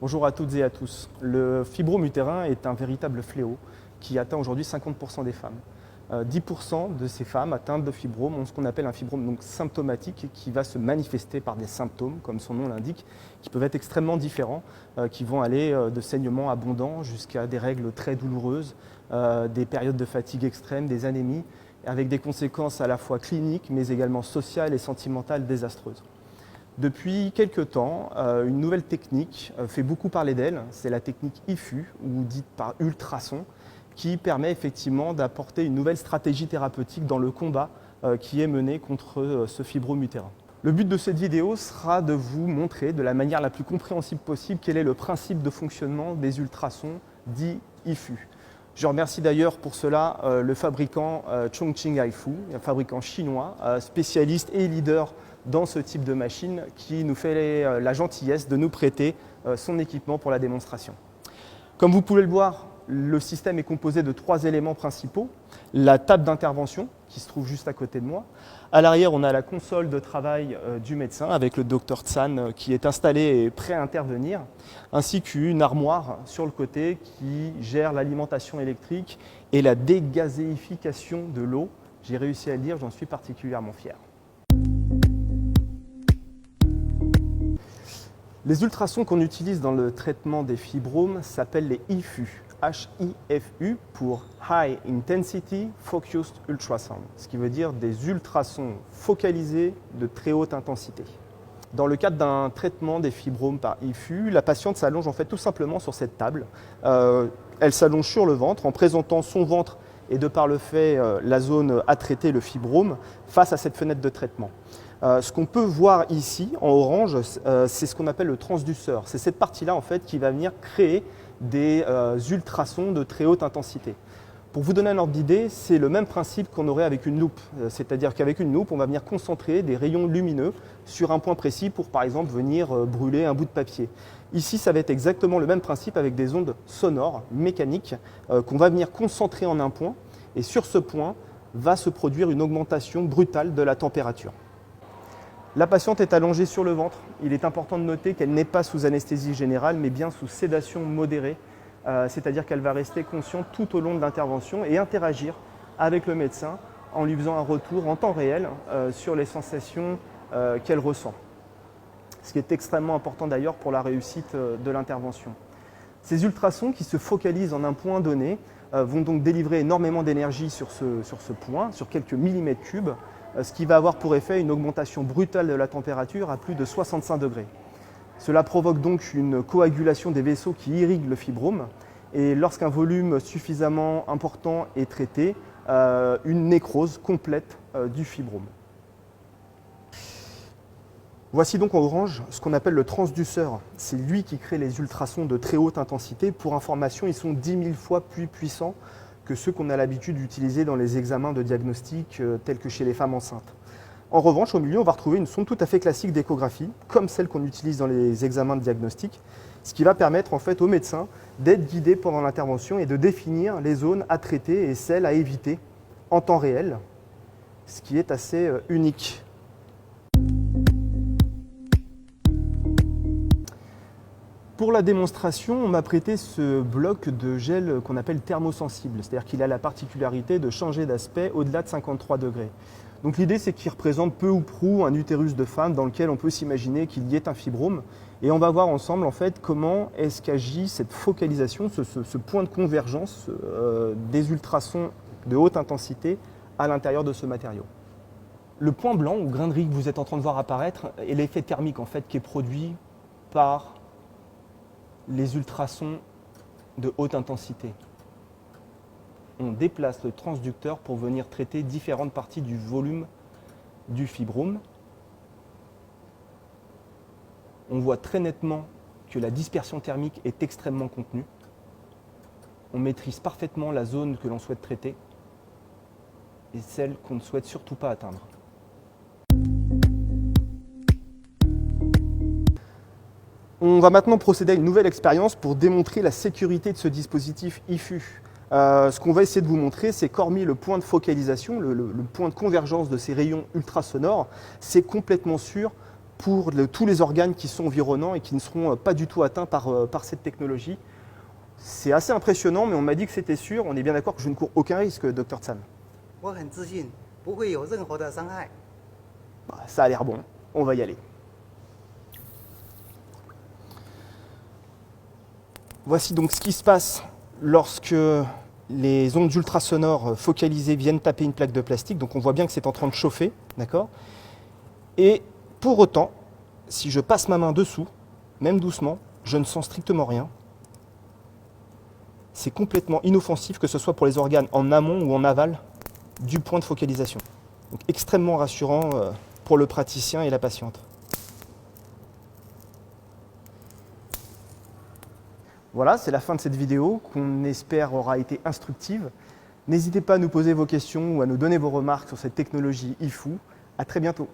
Bonjour à toutes et à tous. Le fibrome utérin est un véritable fléau qui atteint aujourd'hui 50% des femmes. 10% de ces femmes atteintes de fibrome ont ce qu'on appelle un fibrome donc symptomatique qui va se manifester par des symptômes, comme son nom l'indique, qui peuvent être extrêmement différents, qui vont aller de saignements abondants jusqu'à des règles très douloureuses, des périodes de fatigue extrême, des anémies, avec des conséquences à la fois cliniques mais également sociales et sentimentales désastreuses. Depuis quelques temps, une nouvelle technique fait beaucoup parler d'elle, c'est la technique IFU, ou dite par ultrasons, qui permet effectivement d'apporter une nouvelle stratégie thérapeutique dans le combat qui est mené contre ce fibrome utérin. Le but de cette vidéo sera de vous montrer de la manière la plus compréhensible possible quel est le principe de fonctionnement des ultrasons dits IFU. Je remercie d'ailleurs pour cela le fabricant Chongqing Aifu, un fabricant chinois, spécialiste et leader dans ce type de machine qui nous fait la gentillesse de nous prêter son équipement pour la démonstration. Comme vous pouvez le voir, le système est composé de 3 éléments principaux. La table d'intervention qui se trouve juste à côté de moi. À l'arrière, on a la console de travail du médecin avec le Dr Tsan qui est installé et prêt à intervenir, ainsi qu'une armoire sur le côté qui gère l'alimentation électrique et la dégazéification de l'eau. J'ai réussi à le dire, j'en suis particulièrement fier. Les ultrasons qu'on utilise dans le traitement des fibromes s'appellent les IFU, H-I-F-U pour High Intensity Focused Ultrasound, ce qui veut dire des ultrasons focalisés de très haute intensité. Dans le cadre d'un traitement des fibromes par IFU, la patiente s'allonge en fait tout simplement sur cette table. Elle s'allonge sur le ventre en présentant son ventre et de par le fait la zone à traiter, le fibrome, face à cette fenêtre de traitement. Ce qu'on peut voir ici en orange, c'est ce qu'on appelle le transduceur. C'est cette partie-là en fait qui va venir créer des ultrasons de très haute intensité. Pour vous donner un ordre d'idée, c'est le même principe qu'on aurait avec une loupe. C'est-à-dire qu'avec une loupe, on va venir concentrer des rayons lumineux sur un point précis pour par exemple venir brûler un bout de papier. Ici, ça va être exactement le même principe avec des ondes sonores, mécaniques, qu'on va venir concentrer en un point. Et sur ce point, va se produire une augmentation brutale de la température. La patiente est allongée sur le ventre. Il est important de noter qu'elle n'est pas sous anesthésie générale, mais bien sous sédation modérée, c'est-à-dire qu'elle va rester consciente tout au long de l'intervention et interagir avec le médecin en lui faisant un retour en temps réel sur les sensations qu'elle ressent. Ce qui est extrêmement important d'ailleurs pour la réussite de l'intervention. Ces ultrasons qui se focalisent en un point donné vont donc délivrer énormément d'énergie sur ce point, sur quelques millimètres cubes, ce qui va avoir pour effet une augmentation brutale de la température à plus de 65 degrés. Cela provoque donc une coagulation des vaisseaux qui irriguent le fibrome et lorsqu'un volume suffisamment important est traité, une nécrose complète du fibrome. Voici donc en orange ce qu'on appelle le transduceur. C'est lui qui crée les ultrasons de très haute intensité. Pour information, ils sont 10 000 fois plus puissants que ceux qu'on a l'habitude d'utiliser dans les examens de diagnostic tels que chez les femmes enceintes. En revanche, au milieu, on va retrouver une sonde tout à fait classique d'échographie, comme celle qu'on utilise dans les examens de diagnostic, ce qui va permettre en fait au médecin d'être guidé pendant l'intervention et de définir les zones à traiter et celles à éviter en temps réel, ce qui est assez unique. Pour la démonstration, on m'a prêté ce bloc de gel qu'on appelle thermosensible, c'est-à-dire qu'il a la particularité de changer d'aspect au-delà de 53 degrés. Donc l'idée, c'est qu'il représente peu ou prou un utérus de femme dans lequel on peut s'imaginer qu'il y ait un fibrome. Et on va voir ensemble en fait comment est-ce qu'agit cette focalisation, ce point de convergence des ultrasons de haute intensité à l'intérieur de ce matériau. Le point blanc ou grain de riz que vous êtes en train de voir apparaître est l'effet thermique en fait qui est produit par les ultrasons de haute intensité. On déplace le transducteur pour venir traiter différentes parties du volume du fibrome. On voit très nettement que la dispersion thermique est extrêmement contenue. On maîtrise parfaitement la zone que l'on souhaite traiter et celle qu'on ne souhaite surtout pas atteindre. On va maintenant procéder à une nouvelle expérience pour démontrer la sécurité de ce dispositif IFU. Ce qu'on va essayer de vous montrer, c'est qu'hormis le point de focalisation, le point de convergence de ces rayons ultrasonores, c'est complètement sûr pour tous les organes qui sont environnants et qui ne seront pas du tout atteints par cette technologie. C'est assez impressionnant, mais on m'a dit que c'était sûr. On est bien d'accord que je ne cours aucun risque, Dr Tsan. Ça a l'air bon. On va y aller. Voici donc ce qui se passe lorsque les ondes ultrasonores focalisées viennent taper une plaque de plastique. Donc on voit bien que c'est en train de chauffer, d'accord? Et pour autant, si je passe ma main dessous, même doucement, je ne sens strictement rien. C'est complètement inoffensif, que ce soit pour les organes en amont ou en aval du point de focalisation. Donc extrêmement rassurant pour le praticien et la patiente. Voilà, c'est la fin de cette vidéo qu'on espère aura été instructive. N'hésitez pas à nous poser vos questions ou à nous donner vos remarques sur cette technologie IFU. À très bientôt.